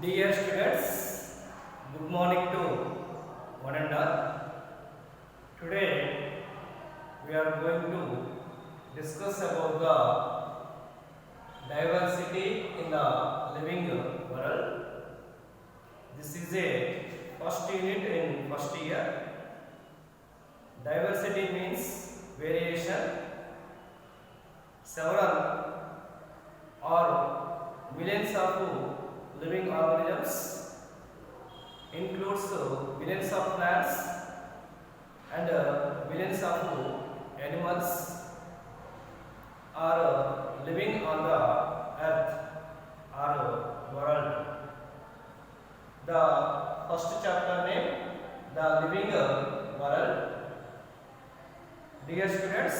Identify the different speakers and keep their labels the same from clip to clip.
Speaker 1: Dear students, good morning to one and all. Today we are going to discuss about the diversity in the living world. This is a first unit in first year. Diversity means variation. Several or millions of living organisms includes billions of plants and billions of animals are living on the earth or world. The first chapter name, the living world. Dear students,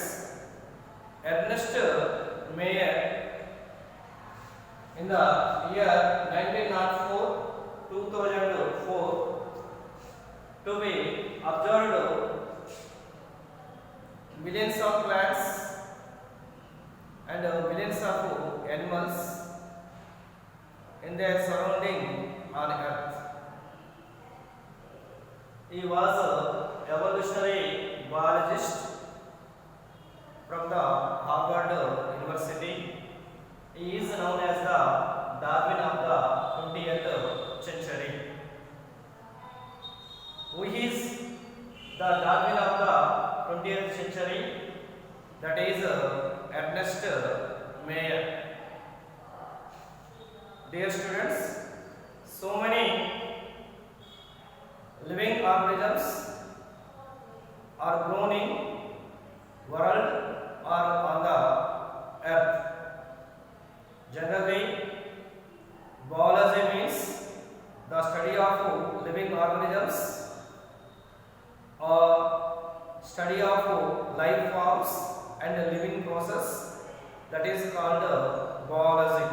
Speaker 1: Ernest Mayr in the year 2004 to be observed millions of plants and millions of animals in their surrounding on earth. He was an evolutionary biologist from the Harvard University. He is known as the Darwin of the 20th century. Who is the Darwin of the 20th century? That is Ernest Mayr. Dear students, so many living organisms are grown in world or on the earth. Generally, biology means the study of living organisms or study of life forms and living process, that is called biology.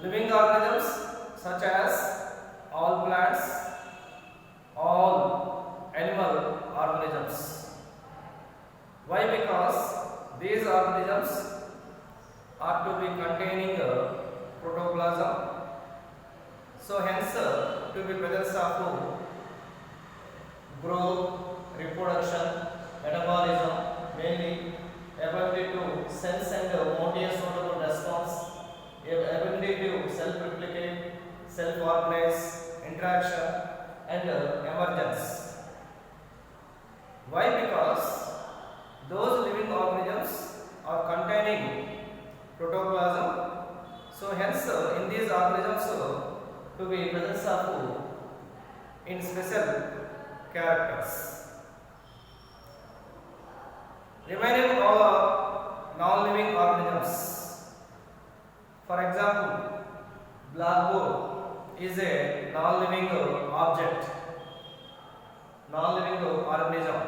Speaker 1: Living organisms such as all plants, all animal organisms. Why? Because these organisms are to be containing protoplasm. So hence to be presence of growth, reproduction, metabolism, mainly ability to sense and motor suitable response, ability to self-replicate, self-organize, interaction and emergence. Why? Because those living organisms are containing protoplasm. So hence in these organisms to be presence of in special characters. Remaining all non-living organisms. For example, blackboard is a non-living object, non-living organism.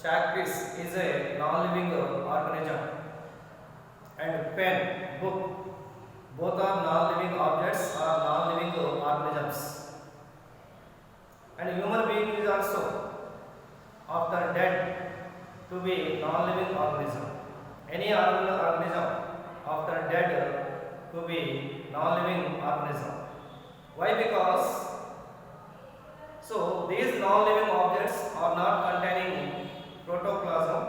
Speaker 1: Chalkpiece is a non-living organism, and pen, book, both are non-living objects or non-living organisms. And human being is also after dead to be non-living organism. Any organism after dead to be non-living organism. Why? Because so these non-living objects are not containing protoplasm.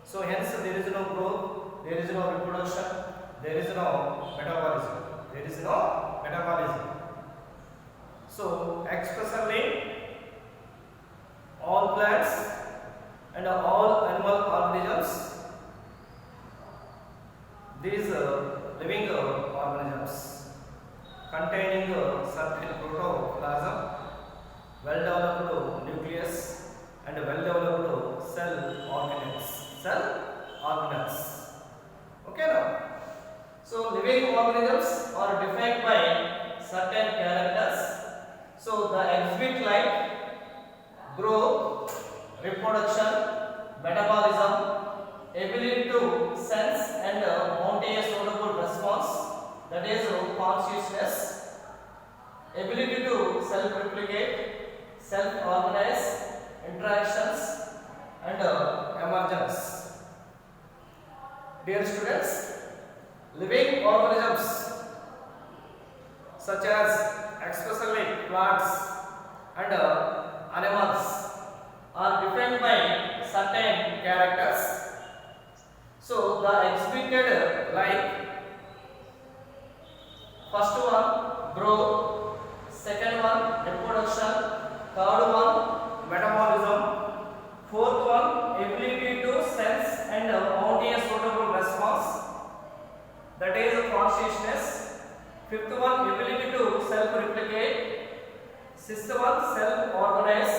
Speaker 1: So hence there is no growth, there is no reproduction, there is no metabolism. There is no metabolism. So expressly all plants and all animal organisms, these living organisms containing certain protoplasm, well developed nucleus and well developed cell organelles. Okay now. So living organisms are defined by certain characters. So the exhibit like growth, reproduction, metabolism, ability to sense and mount a suitable response, that is consciousness, ability to self-replicate, self-organize, interactions and emergence. Dear students, living organisms such as especially plants and animals are defined by certain characters. So the exhibited like first one growth, second one reproduction, third one metabolism, fourth one ability to sense and mount a suitable response, that is consciousness, fifth one ability to self-replicate, sixth one self-organize,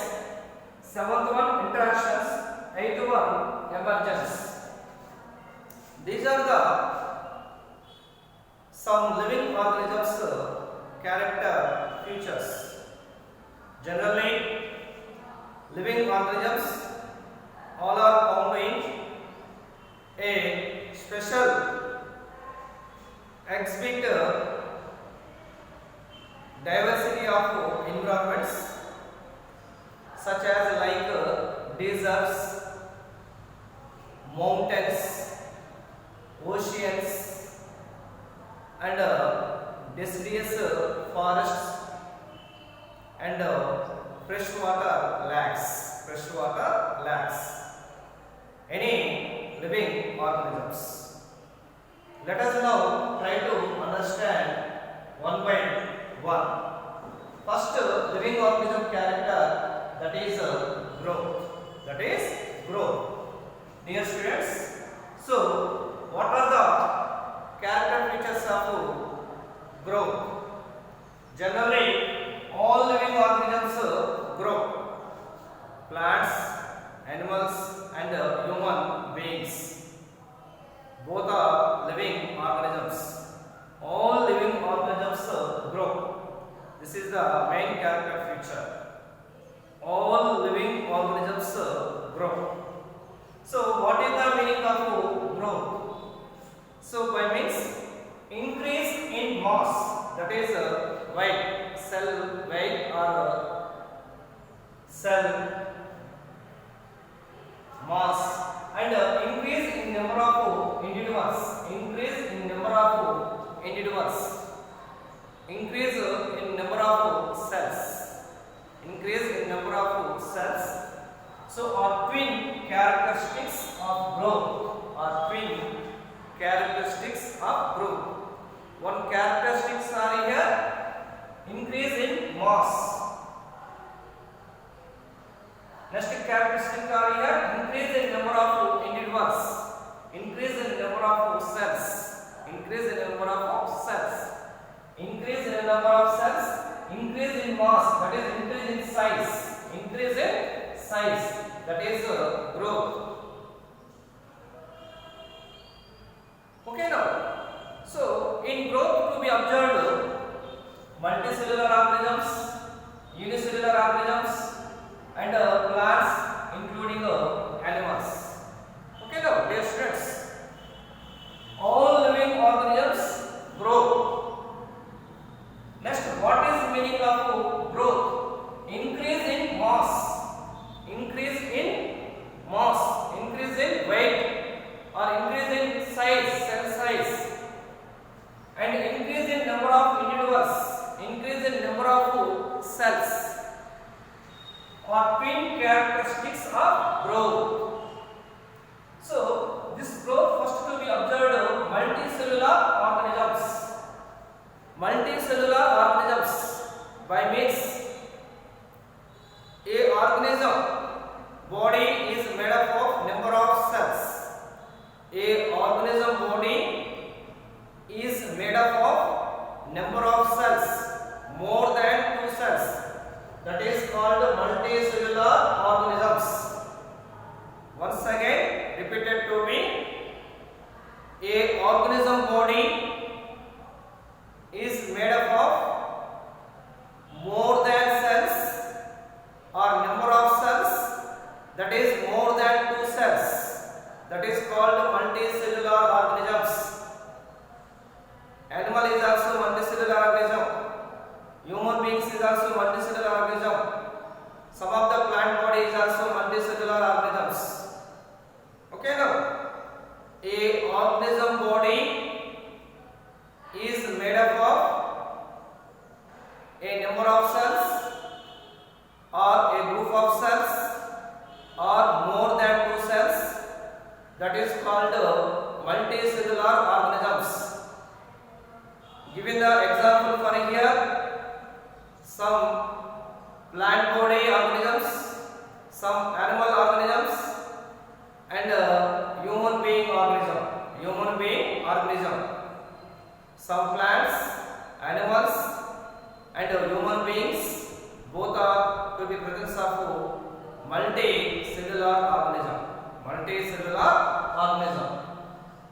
Speaker 1: seventh one interactions, eighth one emergence. These are the some living organisms character features. Generally, living organisms all are found in a special exhibit diversity of environments such as like deserts, mountains, oceans and deciduous forests and freshwater lakes. Any living organisms. Let us now try to understand one by one. First living organism character, that is growth. Dear students, so what are the character features of growth? Generally, all living organisms grow. Plants, animals and human beings, both are living organisms. All living organisms grow. This is the main character feature. All living organisms grow. So what is the meaning of growth? So by means increase in mass, that is weight, cell weight or cell mass, and increase in number of individuals, increase in number of cells, So are twin characteristics of growth, One characteristics are here, increase in mass. Next characteristic are here, increase in number of individuals, increase in number of cells, increase in number of cells, increase in number of cells, increase in mass, that is increase in size, that is growth. Okay now, so in growth to be observed multicellular organisms, unicellular organisms and plants including animals. Okay now, dear students, all living organisms grow. Next, what is the meaning of growth? Increase in mass, increase in weight or increase in size, cell size, and increase in number of individuals, increase in number of cells are twin characteristics of growth. So this growth first to be observed multicellular organisms. By means a organism body is made up of number of cells. A organism body is made up of number of cells, more than 2 cells. That is called multicellular organisms. Once again, repeated to me. A organism body is made up of more than cells or number of cells, that is more than 2 cells. That is called multicellular organisms. Animal is also multicellular organism. Human beings is also multicellular organism. Taking the example for here, some plant body organisms, some animal organisms, and human being organism. Human being organism. Some plants, animals, and human beings both are to be presence of multicellular organism. Multicellular organism.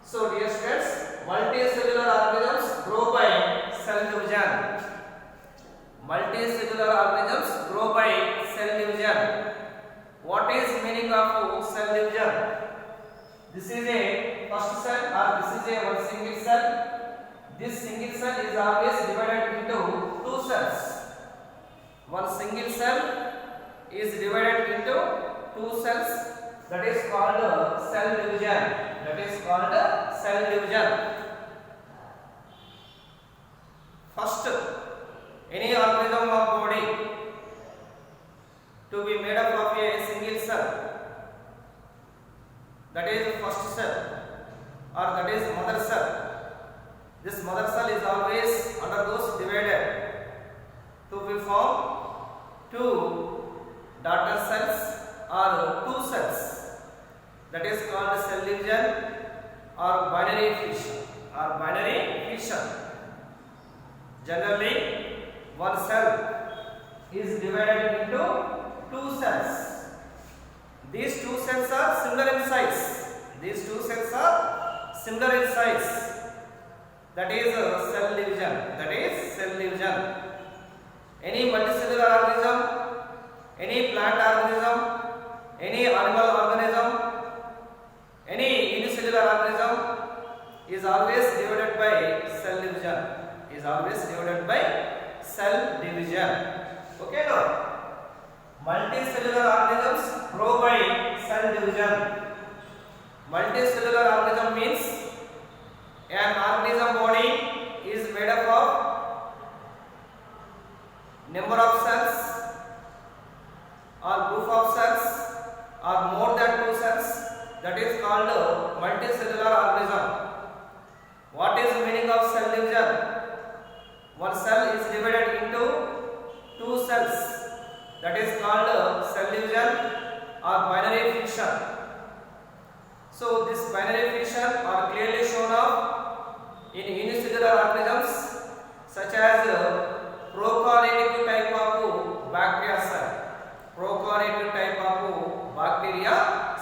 Speaker 1: So dear students, multicellular organisms grow by cell division. Multicellular organisms grow by cell division. What is meaning of cell division? This is a first cell or this is a one single cell. This single cell is always divided into two cells. One single cell is divided into two cells. That is called cell division. That is called cell division. First, any organism of body to be made up of a single cell. That is first cell or that is mother cell. This mother cell is always undergoes divided to be form two daughter cells or two cells. That is called cell division or binary fission. Generally, one cell is divided into two cells. These two cells are similar in size. That is cell division. Any multicellular organism, any plant organism, any animal organism, any unicellular organism is always divided by cell division. Okay, now multicellular organisms grow by cell division. Multicellular organism means an organism body is made up of number of cells or group of cells or more than two cells. That is called multicellular organism. What is the meaning of cell division? One cell is divided into two cells. That is called cell division or binary fission. So this binary fission are clearly shown up in unicellular organisms such as prokaryotic type of bacteria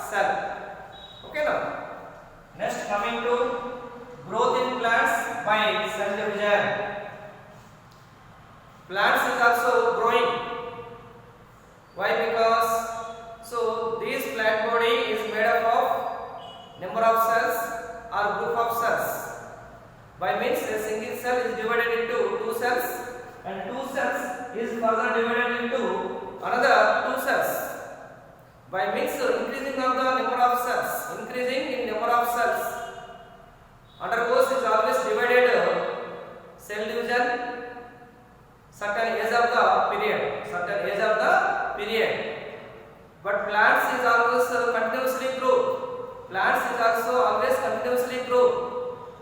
Speaker 1: cell. Okay now. Next, coming to growth in plants by cell division. Plants is also growing. Why? Because this plant body is made up of number of cells or group of cells. By means a single cell is divided into two cells and two cells is further divided into another two cells. By means increasing of the number of cells, undergoes is always divided cell division certain age of the period. But plants is always continuously grow.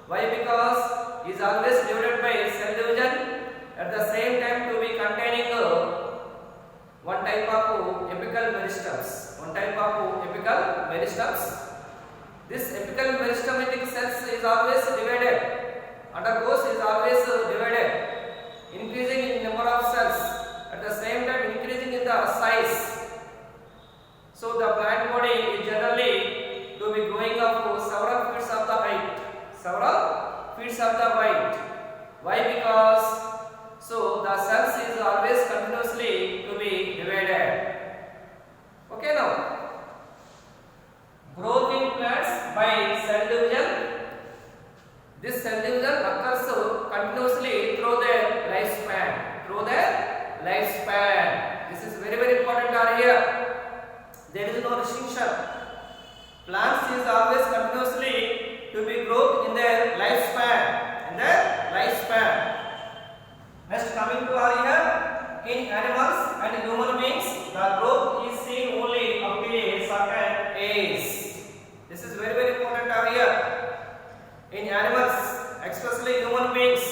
Speaker 1: Why? Because is always divided by cell division, at the same time to be containing one type of apical meristers. This apical meristematic cells is always divided, undergoes is always divided, increasing in number of cells, at the same time increasing in the size. So the plant body is generally to be growing up several feet of the height. Why? Because the cells is always continuously to be divided. Okay now. Growth in plants by cell division. This cell division occurs continuously through their lifespan. This is very, very important here. There is no restriction. Plants is always continuously to be growth in their lifespan. Next, coming to here, in animals and human beings, the growth is seen only up to a certain age. This is very, very important here. In animals, especially human beings,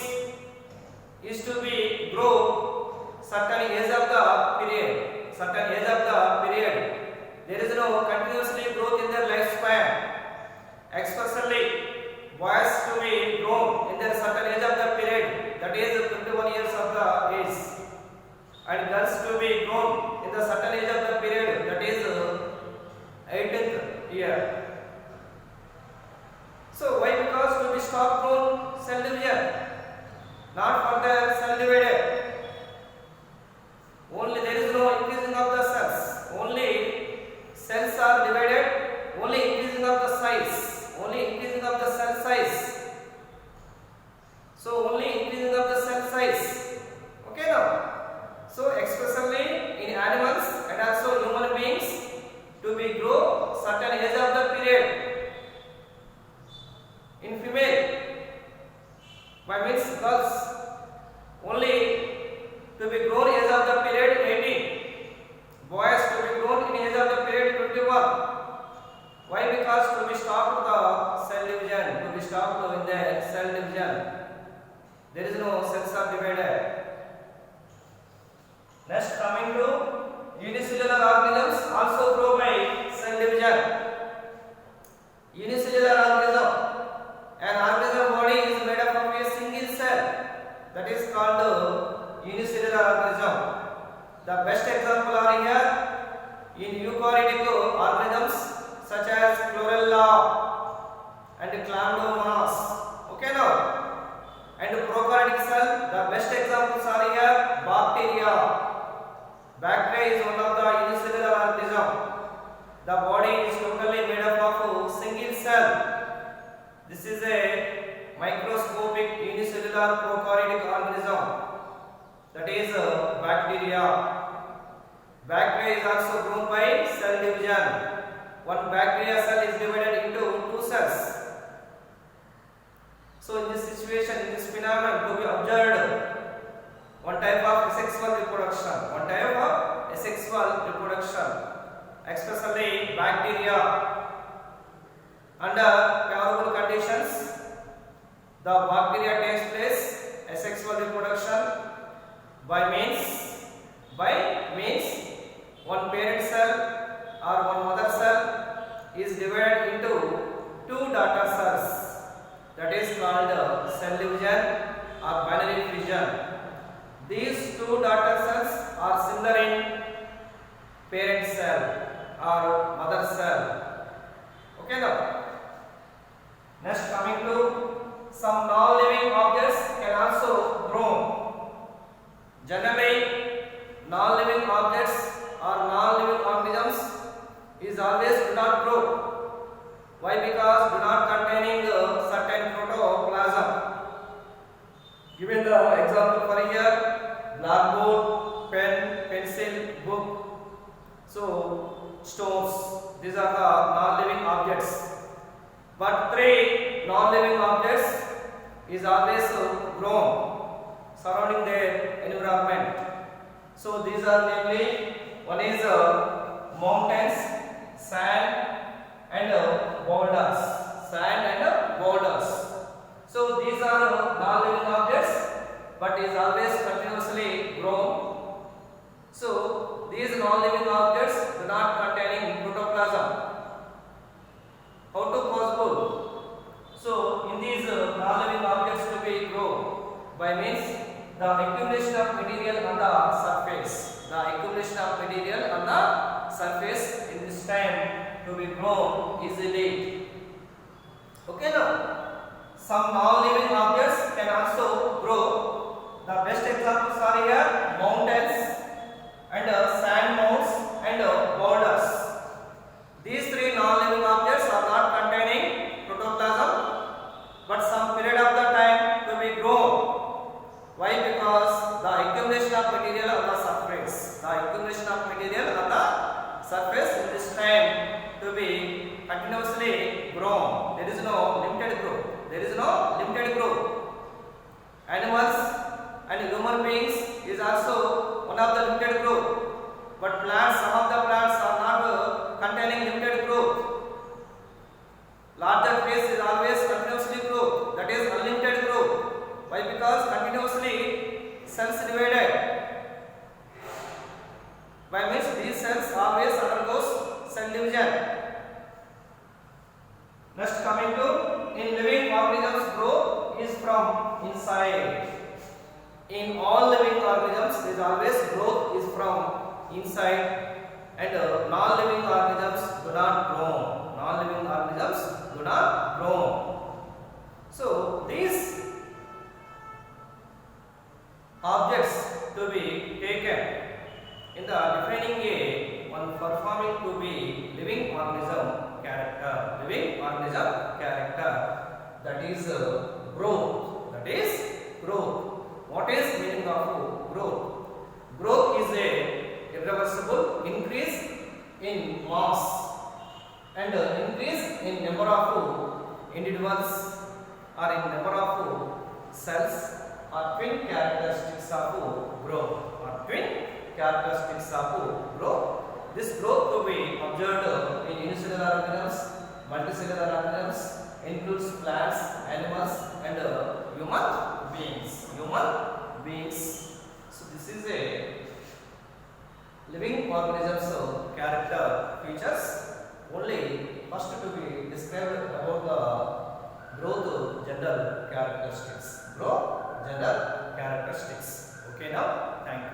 Speaker 1: So only increasing of the cell size. Okay now. So especially in animals and also human beings to be grow certain age of the period. In female, by means girls, only to be grown age of the period 18. Boys to be grown in age of the period 21. Why? Because to be stopped the cell division, to be stopped in the cell division. There is no sense of divider. Next, coming to unicellular organisms also grow by cell division. Unicellular organism, an organism body is made up of a single cell, that is called unicellular organism. The best example are here in eukaryotic organisms such as chlorella and chlamydomonas. Okay now. And prokaryotic cell, the best examples are here bacteria. Bacteria is one of the unicellular organism. The body is totally made up of single cell. This is a microscopic unicellular prokaryotic organism, that is bacteria. Bacteria is also grown by cell division. One bacteria cell is divided into two cells. So in this situation, in this phenomenon to be observed, one type of asexual reproduction, especially bacteria. Under favorable conditions, the bacteria takes place asexual reproduction by means one parent cell or one mother cell is divided into two daughter cells, that is called cell division or binary fission. These two daughter cells are similar in parent cell or mother cell. Okay now. Next, coming to some non-living objects can also grow. Generally, non-living objects or non-living organisms is always do not grow. Why? Because do not containing certain protoplasm. Given the example for here, blackboard, pen, pencil, book. So stones. These are the non-living objects. But three non-living objects is always grown surrounding their environment. So these are namely, one is mountains, sand and boulders. So these are non-living objects, but is always continuously grown. So these non-living objects do not containing protoplasm. How to possible? So in these non-living objects to be grow by means the accumulation of material on the surface. In this time to be grown easily. Okay now. Some non-living objects can also grow. The best examples are here mountains and sand mounds and boulders. These three non-living objects are not containing protoplasm, but some period of the time to be grown. Why? Because the accumulation of material on the surface. In this time to be continuously grown. There is no limited growth. Animals and human beings is also one of the limited growth. But plants, some of the plants are not containing limited growth. Larger phase is always continuously growth. That is unlimited growth. Why? Because continuously cells divided. By means these cells always undergoes cell division. Next, coming to in living organisms, growth is from inside. In all living organisms, there is always growth is from inside, and non-living organisms do not grow. So these objects to be taken in the defining a one performing to be living organism character, that is growth, that is growth. What is meaning of growth? Growth is a irreversible increase in mass and increase in number of individuals or in number of cells are twin characteristics of growth. Or twin characteristics of growth. This growth to be observed in unicellular organisms, multicellular organisms, includes plants, animals, and human beings. Human beings. So this is a living organisms character features. Only first to be described about the growth gender characteristics. Growth gender characteristics. Okay, now thank you.